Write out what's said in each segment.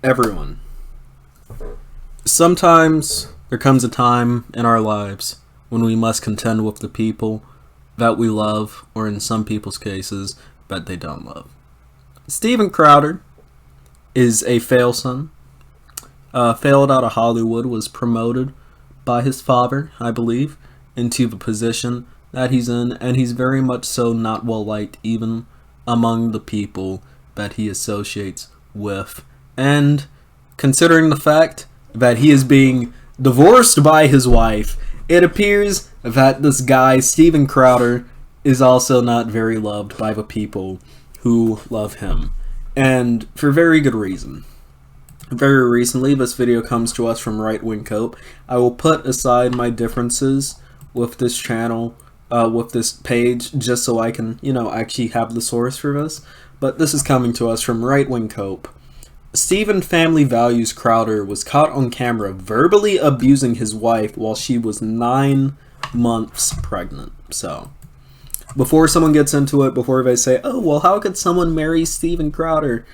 Everyone. Sometimes there comes a time in our lives when we must contend with the people that we love, or in some people's cases, that they don't love. Steven Crowder is a fail son. Failed out of Hollywood, was promoted by his father, I believe, into the position that he's in, and he's very much so not well liked even among the people that he associates with. And considering the fact that he is being divorced by his wife, it appears that this guy, Steven Crowder, is also not very loved by the people who love him. And for very good reason. Very recently, this video comes to us from Right Wing Cope. I will put aside my differences with this channel, with this page, just so I can, actually have the source for this. But this is coming to us from Right Wing Cope. Steven Family Values Crowder was caught on camera verbally abusing his wife while she was 9 months pregnant. So, before someone gets into it, before they say, oh, well, how could someone marry Steven Crowder?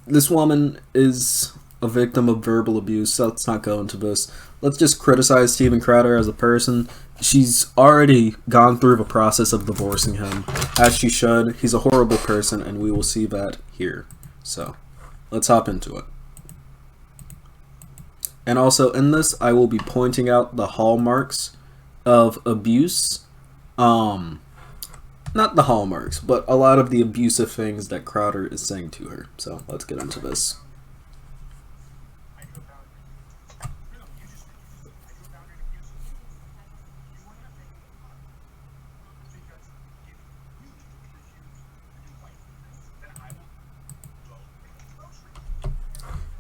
This woman is a victim of verbal abuse, so let's not go into this. Let's just criticize Steven Crowder as a person. She's already gone through the process of divorcing him, as she should. He's a horrible person, and we will see that here. So, let's hop into it. And also in this, I will be pointing out the hallmarks of abuse. Not the hallmarks, but a lot of the abusive things that Crowder is saying to her. So let's get into this.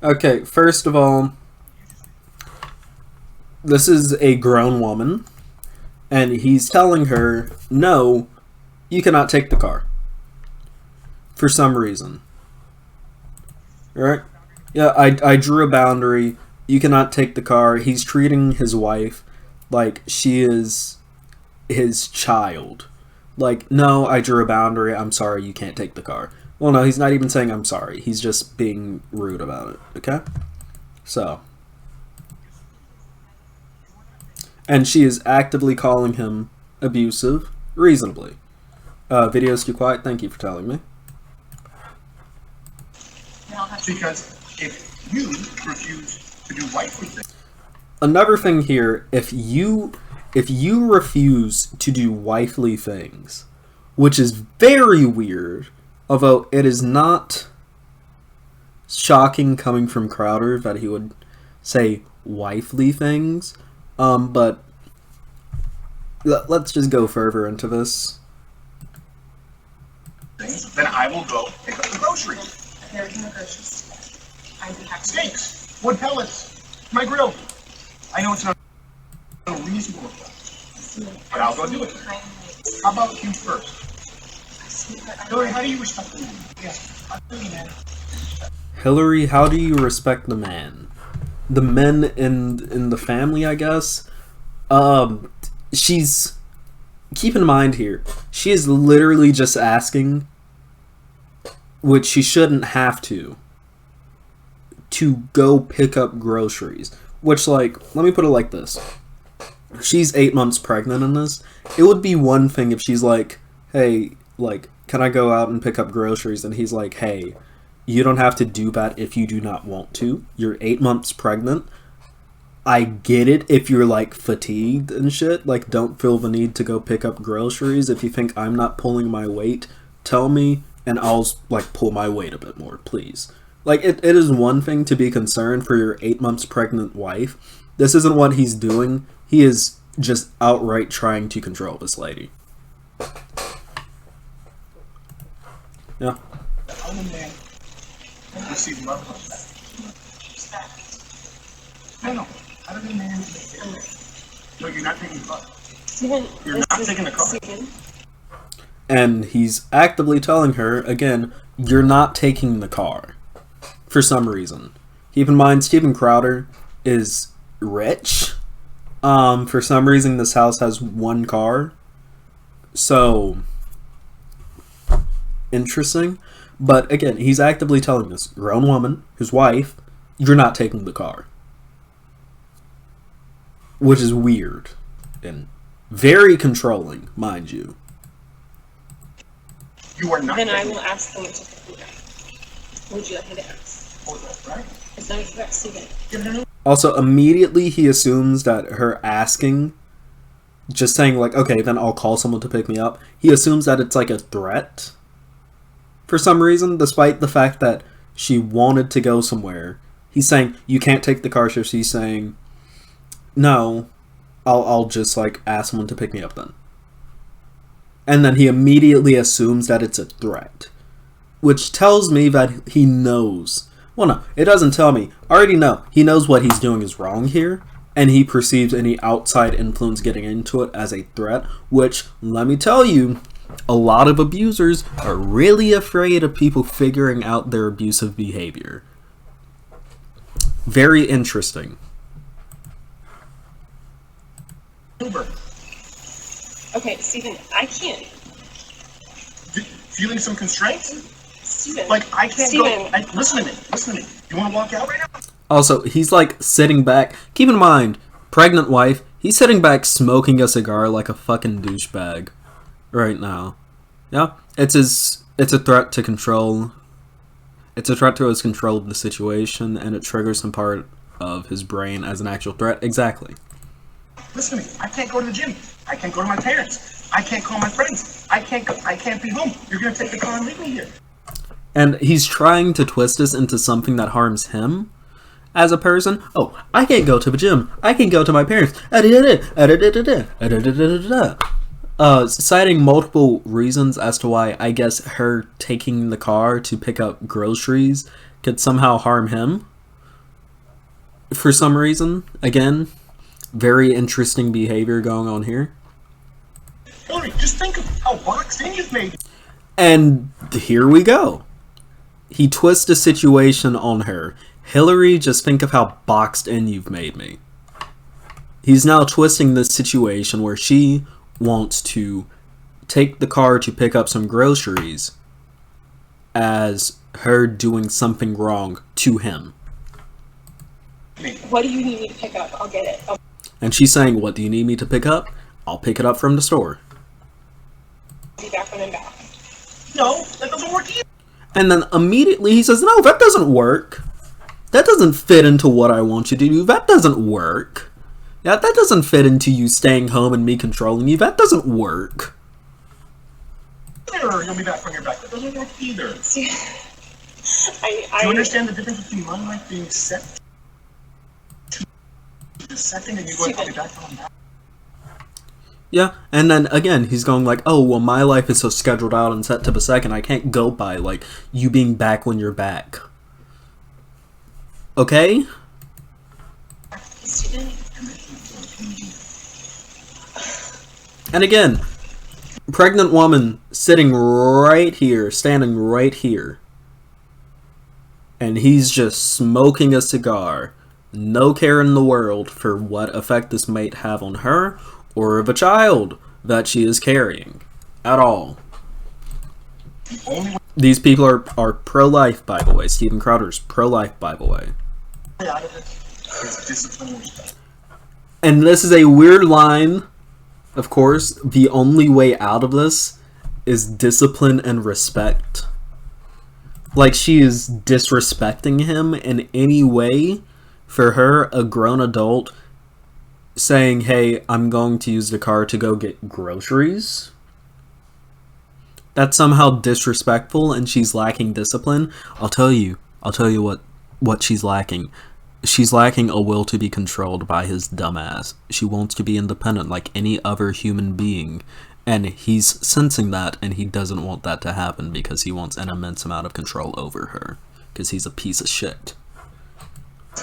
Okay, first of all, this is a grown woman, and he's telling her, no, you cannot take the car. For some reason. Alright? Yeah, I drew a boundary. You cannot take the car. He's treating his wife like she is his child. Like, no, I drew a boundary. I'm sorry, you can't take the car. Well, no, he's not even saying I'm sorry. He's just being rude about it. Okay? So. And she is actively calling him abusive, reasonably. Video's too quiet. Thank you for telling me. Because if you refuse to do wifely things. Another thing here, if you refuse to do wifely things, which is very weird, although it is not shocking coming from Crowder that he would say wifely things, but let's just go further into this. Then I will go pick up the groceries. There can the groceries. I'd be happy. Steaks, wood pellets, my grill. I know it's not a reasonable request, but I'll go do it. How about you first? Hillary, how do you respect the man? Yes, I do, man. Hillary, how do you respect the man? The men in the family, I guess. She's... Keep in mind here, she is literally just asking, which she shouldn't have to go pick up groceries. Which, like, let me put it like this. She's 8 months pregnant in this. It would be one thing if she's like, hey, like, can I go out and pick up groceries? And he's like, hey, you don't have to do that if you do not want to. You're 8 months pregnant. I get it if you're, like, fatigued and shit. Like, don't feel the need to go pick up groceries. If you think I'm not pulling my weight, tell me, and I'll, like, pull my weight a bit more, please. Like, it is one thing to be concerned for your 8 months pregnant wife. This isn't what he's doing. He is just outright trying to control this lady. Yeah. I'm a man. I receive love like that. No. How do they man? No, you're not taking the car. You're not taking the car. And he's actively telling her, again, you're not taking the car. For some reason. Keep in mind, Steven Crowder is rich. For some reason, this house has one car. So, interesting. But again, he's actively telling this grown woman, his wife, you're not taking the car. Which is weird. And very controlling, mind you. You are not. Then I taking will ask them to pick me up. Would you like me to ask? Oh, that's right. It's not a threat, Steven. Also, immediately he assumes that her asking, just saying like, okay, then I'll call someone to pick me up, he assumes that it's like a threat. For some reason, despite the fact that she wanted to go somewhere. He's saying, you can't take the car shift. He's saying, no, I'll just like ask someone to pick me up then. And then he immediately assumes that it's a threat. Which tells me that he knows. Well, no, it doesn't tell me. I already know. He knows what he's doing is wrong here. And he perceives any outside influence getting into it as a threat. Which, let me tell you, a lot of abusers are really afraid of people figuring out their abusive behavior. Very interesting. Uber. Okay, Steven, I can't. Feeling some constraints? Steven. Like, I can't Steven. go. Listen to me. You want to walk out right now? Also, he's like sitting back. Keep in mind, pregnant wife, he's sitting back smoking a cigar like a fucking douchebag right now. Yeah, it's a threat to control. It's a threat to his control of the situation, and it triggers some part of his brain as an actual threat. Exactly. Listen to me. I can't go to the gym. I can't go to my parents. I can't call my friends. I can't be home. You're gonna take the car and leave me here. And he's trying to twist this into something that harms him as a person. Oh, I can't go to the gym. I can go to my parents. Citing multiple reasons as to why I guess her taking the car to pick up groceries could somehow harm him. For some reason. Again, very interesting behavior going on here. Hillary, just think of how boxed in you've made. And here we go. He twists the situation on her. Hillary, just think of how boxed in you've made me. He's now twisting this situation where she wants to take the car to pick up some groceries as her doing something wrong to him. What do you need me to pick up? I'll get it. And she's saying, what do you need me to pick up? I'll pick it up from the store. I'll be back when I'm back. No, that doesn't work either. And then immediately he says, no, that doesn't work. That doesn't fit into what I want you to do. That doesn't work. Yeah, that doesn't fit into you staying home and me controlling you. That doesn't work. You'll be back when you're back. That doesn't work either. See, Do you understand the difference between my life being set to the second and you going, I'll be back when I'm back? Yeah, and then again, he's going like, oh, well, my life is so scheduled out and set to the second, I can't go by, like, you being back when you're back. Okay? Steven. And again, pregnant woman sitting right here, standing right here. And he's just smoking a cigar. No care in the world for what effect this might have on her or of a child that she is carrying. At all. These people are pro-life, by the way. Steven Crowder's pro-life, by the way. Out of it is discipline and respect. And this is a weird line. Of course, the only way out of this is discipline and respect. Like, she is disrespecting him in any way. For her, a grown adult saying, hey, I'm going to use the car to go get groceries. That's somehow disrespectful and she's lacking discipline. I'll tell you what she's lacking. She's lacking a will to be controlled by his dumbass. She wants to be independent like any other human being. And he's sensing that, and he doesn't want that to happen because he wants an immense amount of control over her. Because he's a piece of shit.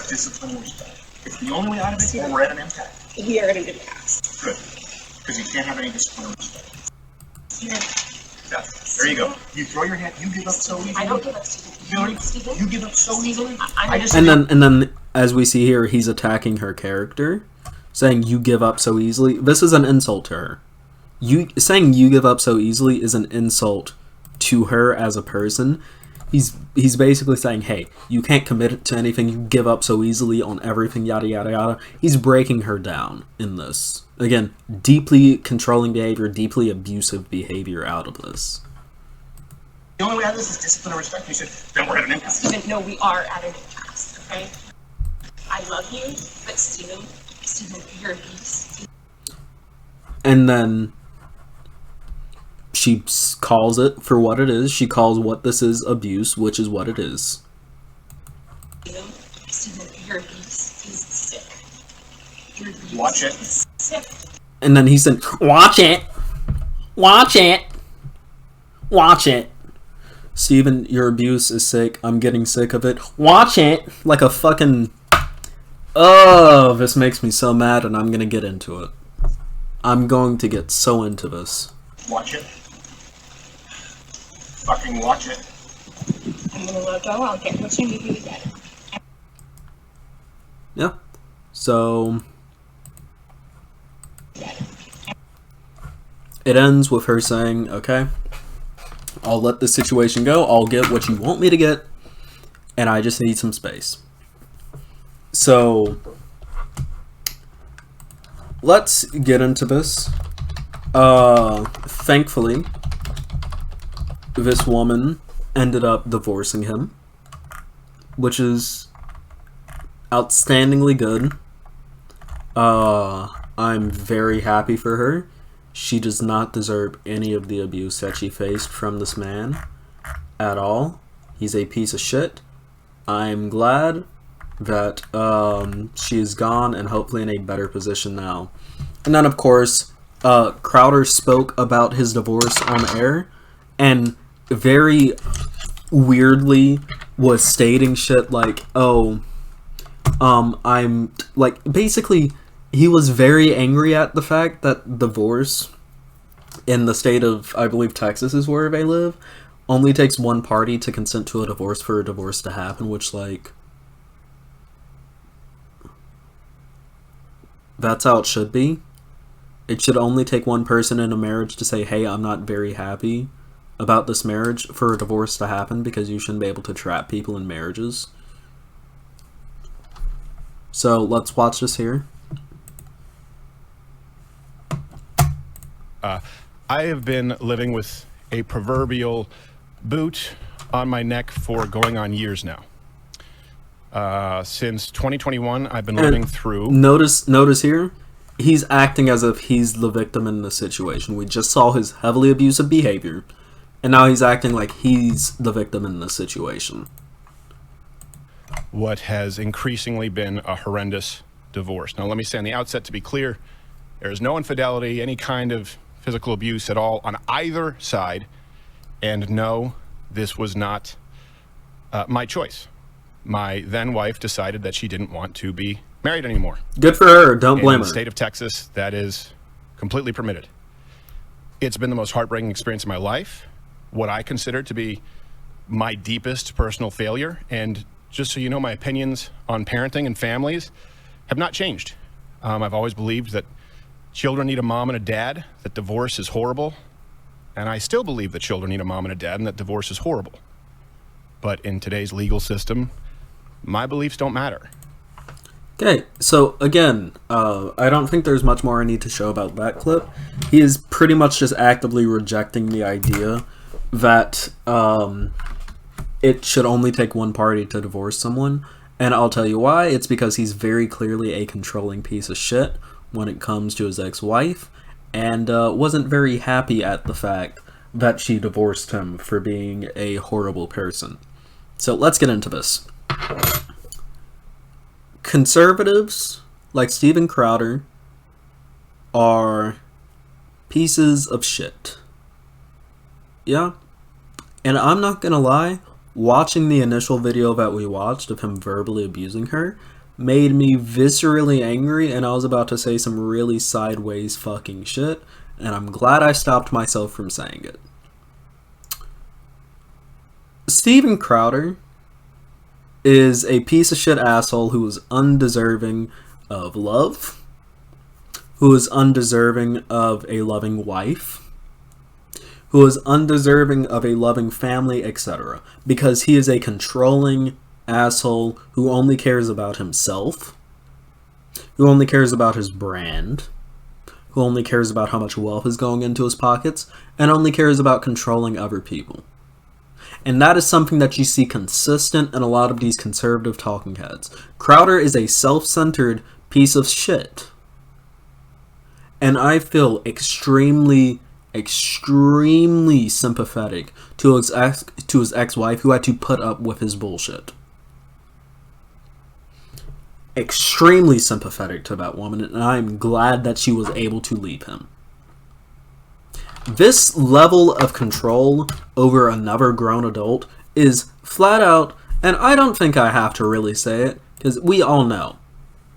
Discipline and respect. It's the only way out of it, or we're at an impasse. We are at an impasse. Good. Because you can't have any discipline and respect. Yeah. There you go. You throw your hand, you give up so easily. I don't give up, Steven. Steven? You give up so easily. And then, as we see here, he's attacking her character, saying you give up so easily. This is an insult to her. Saying you give up so easily is an insult to her as a person. He's basically saying, hey, you can't commit to anything, you give up so easily on everything, yada yada yada. He's breaking her down in this. Again, deeply controlling behavior, deeply abusive behavior out of this. The only way out of this is discipline and respect. You said, then we're at an impasse. Steven, no, we are at an impasse, okay? I love you, but Steven, you're a beast. And then she calls it for what it is. She calls what this is abuse, which is what it is. Steven, you're a beast. He's sick. You're a beast. Watch it. He's sick. And then he said, watch it. Watch it. Watch it. Steven, your abuse is sick. I'm getting sick of it. Watch it. Like a fucking... Oh, this makes me so mad, and I'm gonna get into it. I'm going to get so into this. Watch it. Fucking watch it. I'm gonna let go. I'll get what you need to get. Yeah. So... it ends with her saying, okay, I'll let this situation go. I'll get what you want me to get, and I just need some space. So, let's get into this. Thankfully, this woman ended up divorcing him, which is outstandingly good. I'm very happy for her. She does not deserve any of the abuse that she faced from this man at all. He's a piece of shit. I'm glad that she is gone and hopefully in a better position now. And then, of course, Crowder spoke about his divorce on air and very weirdly was stating shit like, oh, I'm, like, basically, he was very angry at the fact that divorce in the state of, I believe, Texas is where they live, only takes one party to consent to a divorce for a divorce to happen, which, like, that's how it should be. It should only take one person in a marriage to say, hey, I'm not very happy about this marriage for a divorce to happen, because you shouldn't be able to trap people in marriages. So, let's watch this here. I have been living with a proverbial boot on my neck for going on years now. Since 2021, I've been living through... Notice here, he's acting as if he's the victim in this situation. We just saw his heavily abusive behavior, and now he's acting like he's the victim in this situation. What has increasingly been a horrendous divorce. Now, let me say on the outset, to be clear, there is no infidelity, any kind of physical abuse at all on either side, and no, this was not my choice. My then wife decided that she didn't want to be married anymore. Good for her. Don't blame her. In the state of Texas, that is completely permitted. It's been the most heartbreaking experience of my life, what I consider to be my deepest personal failure. And just so you know, my opinions on parenting and families have not changed. I've always believed that children need a mom and a dad, that divorce is horrible. And I still believe that children need a mom and a dad and that divorce is horrible. But in today's legal system, my beliefs don't matter. Okay, so again, I don't think there's much more I need to show about that clip. He is pretty much just actively rejecting the idea that it should only take one party to divorce someone. And I'll tell you why. It's because he's very clearly a controlling piece of shit when it comes to his ex-wife, and wasn't very happy at the fact that she divorced him for being a horrible person. So let's get into this. Conservatives like Steven Crowder are pieces of shit. Yeah? And I'm not gonna lie, watching the initial video that we watched of him verbally abusing her made me viscerally angry, and I was about to say some really sideways fucking shit, and I'm glad I stopped myself from saying it. Steven Crowder is a piece of shit asshole who is undeserving of love, who is undeserving of a loving wife, who is undeserving of a loving family, etc. Because he is a controlling asshole who only cares about himself, who only cares about his brand, who only cares about how much wealth is going into his pockets, and only cares about controlling other people. And that is something that you see consistent in a lot of these conservative talking heads. Crowder is a self-centered piece of shit. And I feel extremely sympathetic to his ex-wife who had to put up with his bullshit. Extremely sympathetic to that woman, and I'm glad that she was able to leave him. This level of control over another grown adult is flat out, and I don't think I have to really say it, because we all know,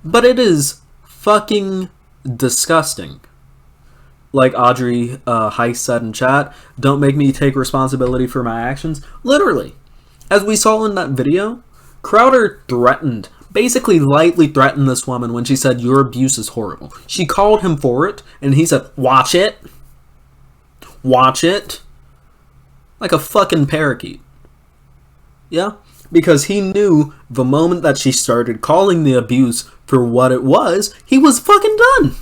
but it is fucking disgusting. Like Audrey Heiss said in chat, don't make me take responsibility for my actions. Literally, as we saw in that video, Crowder basically lightly threatened this woman when she said, your abuse is horrible. She called him for it, and he said, watch it. Watch it. Like a fucking parakeet. Yeah? Because he knew the moment that she started calling the abuse for what it was, he was fucking done.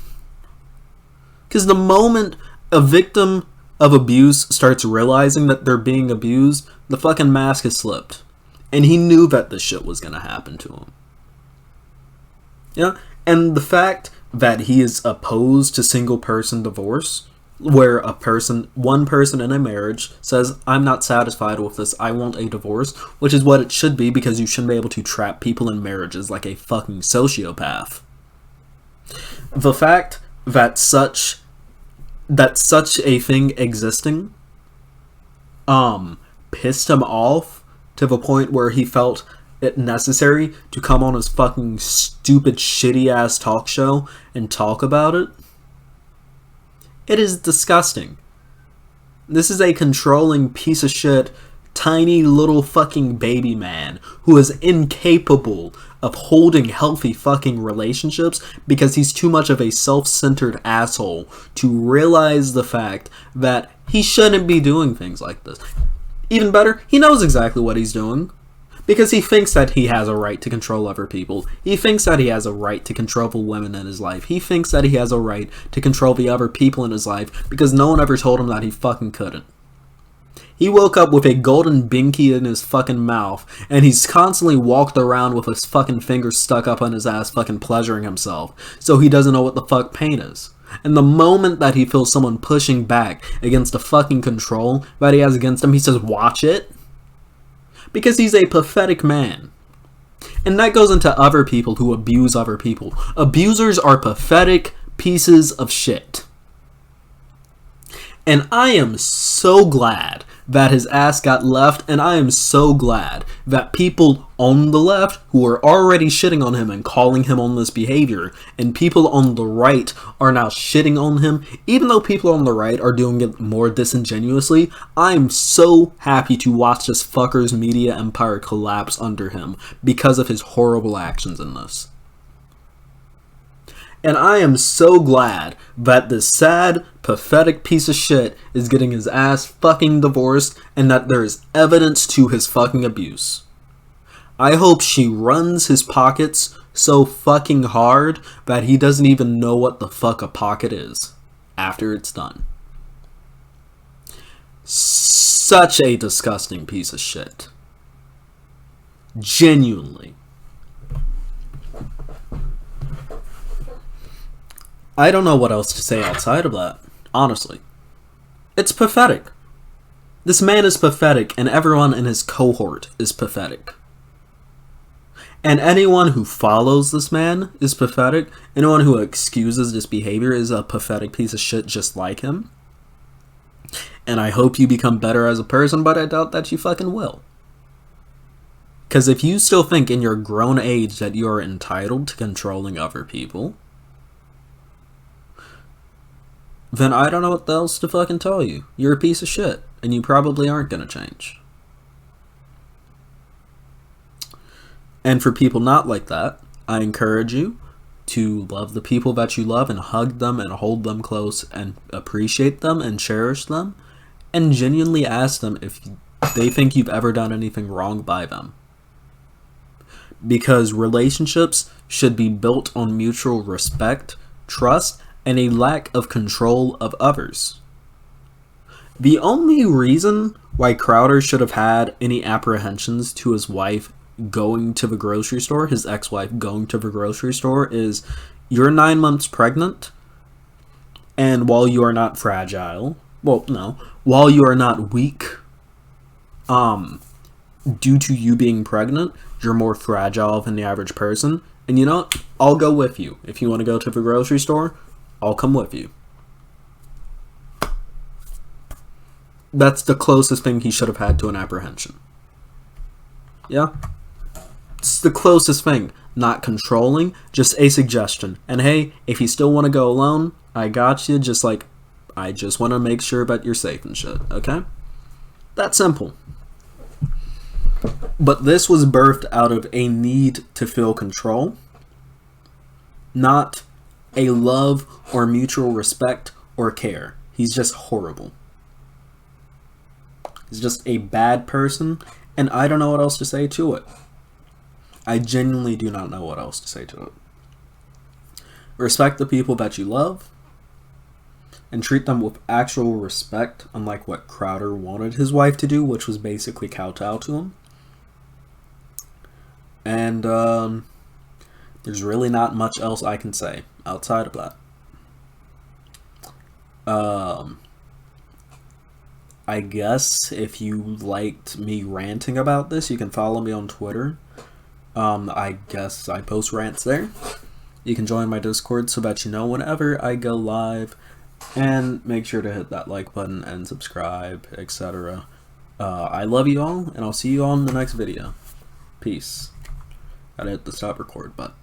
Because the moment a victim of abuse starts realizing that they're being abused, the fucking mask is slipped. And he knew that this shit was going to happen to him. Yeah? And the fact that he is opposed to single-person divorce, where one person in a marriage says, I'm not satisfied with this, I want a divorce, which is what it should be, because you shouldn't be able to trap people in marriages like a fucking sociopath. The fact that such a thing existing pissed him off to the point where he felt it necessary to come on his fucking stupid shitty ass talk show and talk about it. It is disgusting. This is a controlling piece of shit, tiny little fucking baby man who is incapable of holding healthy fucking relationships because he's too much of a self-centered asshole to realize the fact that he shouldn't be doing things like this. Even better, he knows exactly what he's doing. Because he thinks that he has a right to control other people. He thinks that he has a right to control the women in his life. He thinks that he has a right to control the other people in his life because no one ever told him that he fucking couldn't. He woke up with a golden binky in his fucking mouth, and he's constantly walked around with his fucking fingers stuck up on his ass fucking pleasuring himself, so he doesn't know what the fuck pain is. And the moment that he feels someone pushing back against the fucking control that he has against him, he says, watch it. Because he's a pathetic man. And that goes into other people who abuse other people. Abusers are pathetic pieces of shit. And I am so glad that his ass got left, and I am so glad that people on the left who are already shitting on him and calling him on this behavior, and people on the right are now shitting on him, even though people on the right are doing it more disingenuously. I'm so happy to watch this fucker's media empire collapse under him because of his horrible actions in this. And I am so glad that this sad, pathetic piece of shit is getting his ass fucking divorced and that there is evidence to his fucking abuse. I hope she runs his pockets so fucking hard that he doesn't even know what the fuck a pocket is after it's done. Such a disgusting piece of shit. Genuinely. I don't know what else to say outside of that, honestly. It's pathetic. This man is pathetic, and everyone in his cohort is pathetic. And anyone who follows this man is pathetic. Anyone who excuses this behavior is a pathetic piece of shit just like him. And I hope you become better as a person, but I doubt that you fucking will. Because if you still think in your grown age that you are entitled to controlling other people, then I don't know what else to fucking tell you. You're a piece of shit, and you probably aren't gonna change. And for people not like that, I encourage you to love the people that you love and hug them and hold them close and appreciate them and cherish them and genuinely ask them if they think you've ever done anything wrong by them. Because relationships should be built on mutual respect, trust, and a lack of control of others. The only reason why Crowder should have had any apprehensions to his wife going to the grocery store, his ex-wife going to the grocery store, is you're 9 months pregnant, and while you are not fragile, while you are not weak, due to you being pregnant, you're more fragile than the average person. And you know what? I'll go with you. If you want to go to the grocery store, I'll come with you. That's the closest thing he should have had to an apprehension. Yeah? It's the closest thing. Not controlling, just a suggestion. And hey, if you still want to go alone, I got you. Just like, I just want to make sure that you're safe and shit, okay? That's simple. But this was birthed out of a need to feel control, not a love or mutual respect or care. He's just horrible. He's just a bad person, and I don't know what else to say to it. I genuinely do not know what else to say to it. Respect the people that you love, and treat them with actual respect, unlike what Crowder wanted his wife to do, which was basically kowtow to him. And there's really not much else I can say outside of that. I guess if you liked me ranting about this, you can follow me on Twitter. I guess I post rants there. You can join my Discord so that you know whenever I go live. And make sure to hit that like button and subscribe, etc. I love you all, and I'll see you all in the next video. Peace. Gotta hit the stop record button.